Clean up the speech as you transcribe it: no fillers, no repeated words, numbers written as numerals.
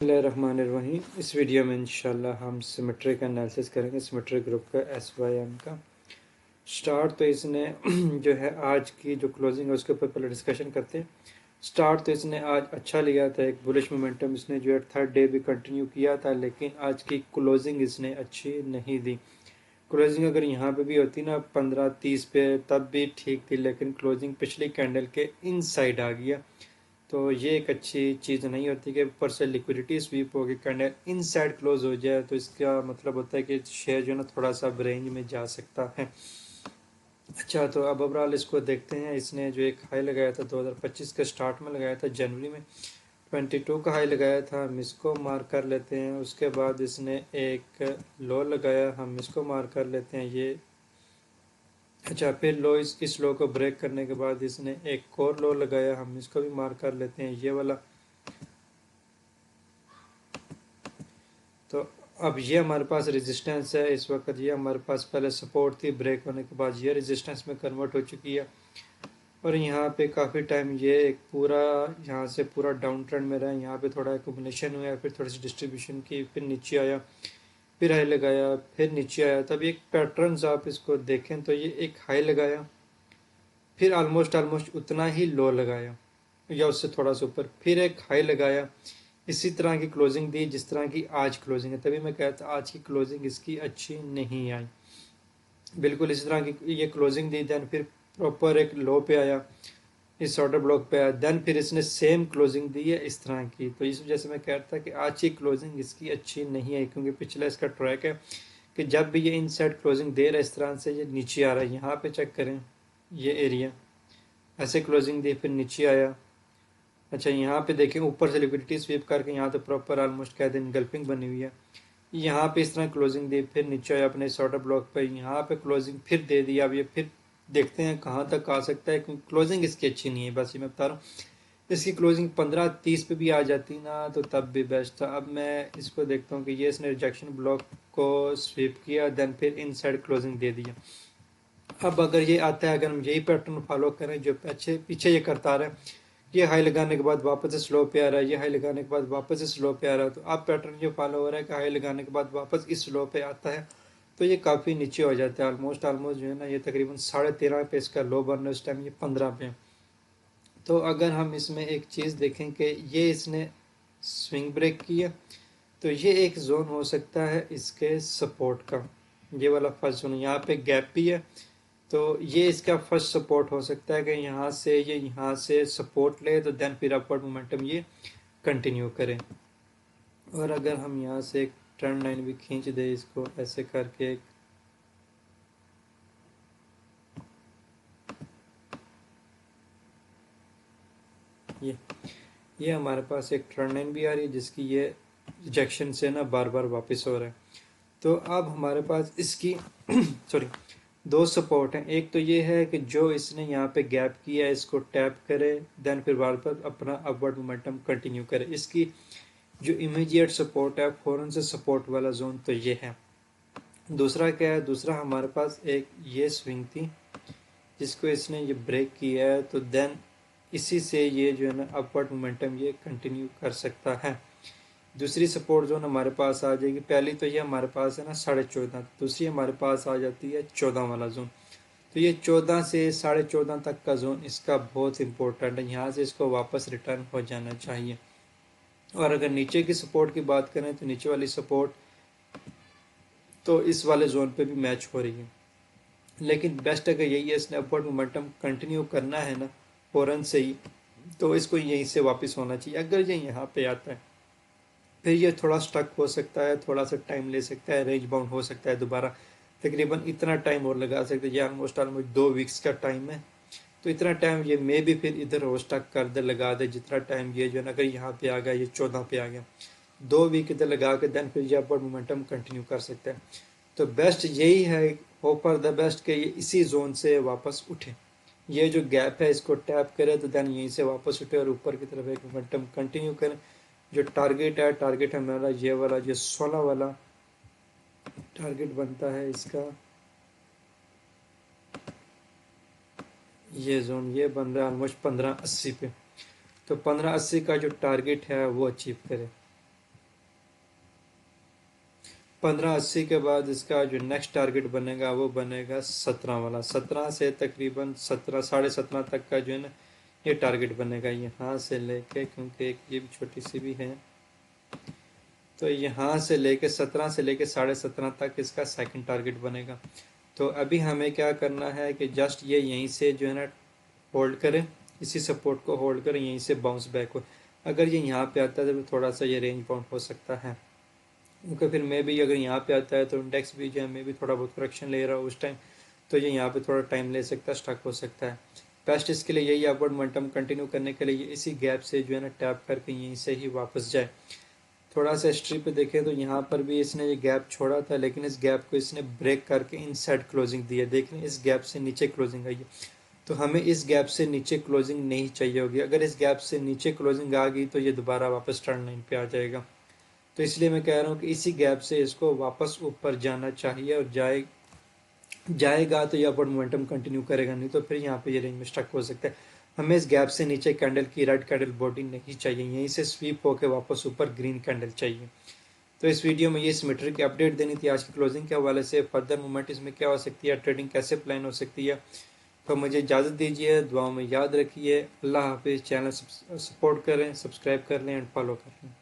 बिस्मिल्लाहिर्रहमानिर्रहीम। इस वीडियो में इंशाल्लाह हम सिमेट्रिक एनालिसिस करेंगे, सिमेट्रिक ग्रुप का SYM का स्टार्ट। तो इसने जो है आज की जो क्लोजिंग है उसके ऊपर पहले डिस्कशन करते हैं। स्टार्ट तो इसने आज अच्छा लिया था, एक बुलिश मोमेंटम इसने जो है थर्ड डे भी कंटिन्यू किया था, लेकिन आज की क्लोजिंग इसने अच्छी नहीं दी। क्लोजिंग अगर यहाँ पे भी होती ना 15:30 पे तब भी ठीक थी, लेकिन क्लोजिंग पिछली कैंडल के इनसाइड आ गया। तो ये एक अच्छी चीज़ नहीं होती कि ऊपर से लिक्विडिटी स्वीप होगी, कैंडल इनसाइड क्लोज हो जाए, तो इसका मतलब होता है कि शेयर जो है ना थोड़ा सा रेंज में जा सकता है। अच्छा, तो अब ओवरऑल इसको देखते हैं। इसने जो एक हाई लगाया था 2025 के स्टार्ट में लगाया था, जनवरी में 22 का हाई लगाया था, हम इसको मार्क कर लेते हैं। उसके बाद इसने एक लो लगाया, हम इसको मार्क कर लेते हैं ये। अच्छा, फिर लो इस लो को ब्रेक करने के बाद इसने एक और लो लगाया, हम इसको भी मार्क कर लेते हैं ये वाला। तो अब ये हमारे पास रेजिस्टेंस है इस वक्त, ये हमारे पास पहले सपोर्ट थी, ब्रेक होने के बाद ये रेजिस्टेंस में कन्वर्ट हो चुकी है। और यहाँ पे काफ़ी टाइम ये एक पूरा यहाँ से पूरा डाउन ट्रेंड में रहा, यहाँ पे थोड़ा एकुमुलेशन हुआ, फिर थोड़ी सी डिस्ट्रीब्यूशन की, फिर नीचे आया, फिर हाई लगाया, फिर नीचे आया। तब एक पैटर्न्स आप इसको देखें तो ये एक हाई लगाया, फिर ऑलमोस्ट उतना ही लो लगाया या उससे थोड़ा सा ऊपर, फिर एक हाई लगाया, इसी तरह की क्लोजिंग दी जिस तरह की आज क्लोजिंग है। तभी मैं कहता आज की क्लोजिंग इसकी अच्छी नहीं आई, बिल्कुल इसी तरह की ये क्लोजिंग दी। देन फिर प्रॉपर एक लो पे आया, इस ऑर्डर ब्लॉक पे आया, देन फिर इसने सेम क्लोजिंग दी है इस तरह की। तो इस वजह से मैं कहता कि आज की क्लोजिंग इसकी अच्छी नहीं आई, क्योंकि पिछला इसका ट्रैक है कि जब भी ये इनसाइड क्लोजिंग दे रहा है इस तरह से ये नीचे आ रहा है। यहाँ पे चेक करें, ये एरिया ऐसे क्लोजिंग दी, फिर नीचे आया। अच्छा, यहाँ पे देखें ऊपर से लिक्विडिटी स्वीप करके यहाँ तो प्रॉपर ऑलमोस्ट कह दें गल्फिंग बनी हुई है। यहाँ पे इस तरह क्लोजिंग दी, फिर नीचे आया अपने सॉर्टर ब्लॉक पे, यहाँ पे क्लोजिंग फिर दे दिया। अब ये फिर देखते हैं कहाँ तक आ सकता है, क्योंकि क्लोजिंग इसकी अच्छी नहीं है। बस ये मैं बता रहा हूँ, इसकी क्लोजिंग 15:30 पे भी आ जाती ना तो तब भी बेस्ट था। अब मैं इसको देखता हूँ कि ये इसने रिजेक्शन ब्लॉक को स्वीप किया, देन फिर इनसाइड क्लोजिंग दे दिया। अब अगर ये आता है, अगर हम यही पैटर्न फॉलो करें जो पीछे पीछे ये करता रहे, ये हाई लगाने के बाद वापस से स्लो पे आ रहा है, ये हाई लगाने के बाद वापस से स्लो पे आ रहा है, तो अब पैटर्न ये फॉलो हो रहा है कि हाई लगाने के बाद वापस इस स्लो पे आता है, तो ये काफ़ी नीचे हो जाता है। ऑलमोस्ट जो है ना ये तकरीबन 13.5 पे इसका लो बन रहा है, इस टाइम ये 15 पे। तो अगर हम इसमें एक चीज़ देखें कि ये इसने स्विंग ब्रेक किया, तो ये एक जोन हो सकता है इसके सपोर्ट का, ये वाला फर्स्ट जोन। यहाँ पे गैप भी है, तो ये इसका फर्स्ट सपोर्ट हो सकता है कि यहाँ से ये यहाँ से सपोर्ट ले, तो देन फिर अपवर्ड मोमेंटम ये कंटिन्यू करें। और अगर हम यहाँ से एक ट्रेंड लाइन भी खींच दे इसको ऐसे करके, ये हमारे पास एक ट्रेंड लाइन भी आ रही है जिसकी ये रिजेक्शन से ना बार बार वापस हो रहा है। तो अब हमारे पास इसकी सॉरी दो सपोर्ट हैं। एक तो ये है कि जो इसने यहाँ पे गैप किया है इसको टैप करे, देन फिर बार बार अपना अपवर्ड मोमेंटम कंटिन्यू करे। इसकी जो इमीडिएट सपोर्ट है फौरन से सपोर्ट वाला जोन तो ये है। दूसरा क्या है, दूसरा हमारे पास एक ये स्विंग थी जिसको इसने ये ब्रेक किया है, तो देन इसी से ये जो है ना अपवर्ड मोमेंटम ये कंटिन्यू कर सकता है। दूसरी सपोर्ट जोन हमारे पास आ जाएगी, पहली तो ये हमारे पास है ना 14.5, दूसरी हमारे पास आ जाती है 14 वाला जोन। तो ये 14 से 14.5 तक का जोन इसका बहुत इंपॉर्टेंट है, यहाँ से इसको वापस रिटर्न हो जाना चाहिए। और अगर नीचे की सपोर्ट की बात करें तो नीचे वाली सपोर्ट तो इस वाले जोन पे भी मैच हो रही है, लेकिन बेस्ट अगर यही है इसने अपवर्ड मोमेंटम कंटिन्यू करना है ना फौरन से ही, तो इसको यहीं से वापस होना चाहिए। अगर ये यहाँ पे आता है फिर ये थोड़ा स्टक हो सकता है, थोड़ा सा टाइम ले सकता है, रेंज बाउंड हो सकता है दोबारा, तकरीबन इतना टाइम और लगा सकते हैं। ये ऑलमोस्ट 2 वीक्स का टाइम है, तो इतना टाइम ये मे भी फिर इधर और स्टक कर दे, लगा दे जितना टाइम ये जो है ना, अगर यहाँ पे आ गया ये 14 पे आ गया, 2 वीक इधर लगा के देन फिर ये अपवर्ड मोमेंटम कंटिन्यू कर सकता है। तो बेस्ट यही है, होप फॉर द बेस्ट कि ये इसी जोन से वापस उठे, ये जो गैप है इसको टैप करे तो देन यहीं से वापस उठे और ऊपर की तरफ एक मोमेंटम कंटिन्यू करें। जो टारगेट है, टारगेट हमारा ये वाला, ये 16 वाला टारगेट बनता है इसका, ये जोन ये बन रहा है ऑलमोस्ट 1580 पे। तो 1580 का जो टारगेट है वो अचीव करे। 1580 के बाद इसका जो नेक्स्ट टारगेट बनेगा वो बनेगा 17 वाला। 17 से तकरीबन 17 17.5 तक का जो है ना ये टारगेट बनेगा यहाँ से लेके, क्योंकि एक ये भी छोटी सी भी है, तो यहाँ से लेके 17 से लेके 17.5 तक इसका सेकंड टारगेट बनेगा। तो अभी हमें क्या करना है कि जस्ट ये यहीं से जो है ना होल्ड करें, इसी सपोर्ट को होल्ड करें, यहीं से बाउंस बैक हो। अगर ये यहाँ पे आता है तो थोड़ा सा ये रेंज बाउंड हो सकता है, क्योंकि फिर मे भी अगर यहाँ पे आता है तो इंडेक्स भी जो है मे भी थोड़ा बहुत करेक्शन ले रहा हो उस टाइम, तो ये यहाँ पे थोड़ा टाइम ले सकता है, स्टक हो सकता है। बेस्ट इसके लिए यही अपवर्ड मोमेंटम कंटिन्यू करने के लिए इसी गैप से जो है ना टैप करके यहीं से ही वापस जाए। थोड़ा सा हिस्ट्री पे देखें तो यहाँ पर भी इसने ये गैप छोड़ा था, लेकिन इस गैप को इसने ब्रेक करके इनसाइड क्लोजिंग दी है। देख लें इस गैप से नीचे क्लोजिंग आई है, तो हमें इस गैप से नीचे क्लोजिंग नहीं चाहिए होगी। अगर इस गैप से नीचे क्लोजिंग आ गई तो ये दोबारा वापस ट्रेंड लाइन पे आ जाएगा। तो इसलिए मैं कह रहा हूँ कि इसी गैप से इसको वापस ऊपर जाना चाहिए, और जाएगा तो ये अपवर्ड मोमेंटम कंटिन्यू करेगा, नहीं तो फिर यहाँ पे ये रेंज में स्टक हो सकता है। हमें इस गैप से नीचे कैंडल की रेड कैंडल बॉडी नहीं चाहिए, यहीं से स्वीप होकर वापस ऊपर ग्रीन कैंडल चाहिए। तो इस वीडियो में ये सिमेट्री की अपडेट देनी थी आज की क्लोजिंग के हवाले से। फर्दर मूवमेंट इसमें क्या हो सकती है, ट्रेडिंग कैसे प्लान हो सकती है। तो मुझे इजाज़त दीजिए, दुआओं में याद रखिए। अल्लाह हाफिज़। चैनल सपोर्ट करें, सब्सक्राइब कर लें एंड फॉलो कर लें।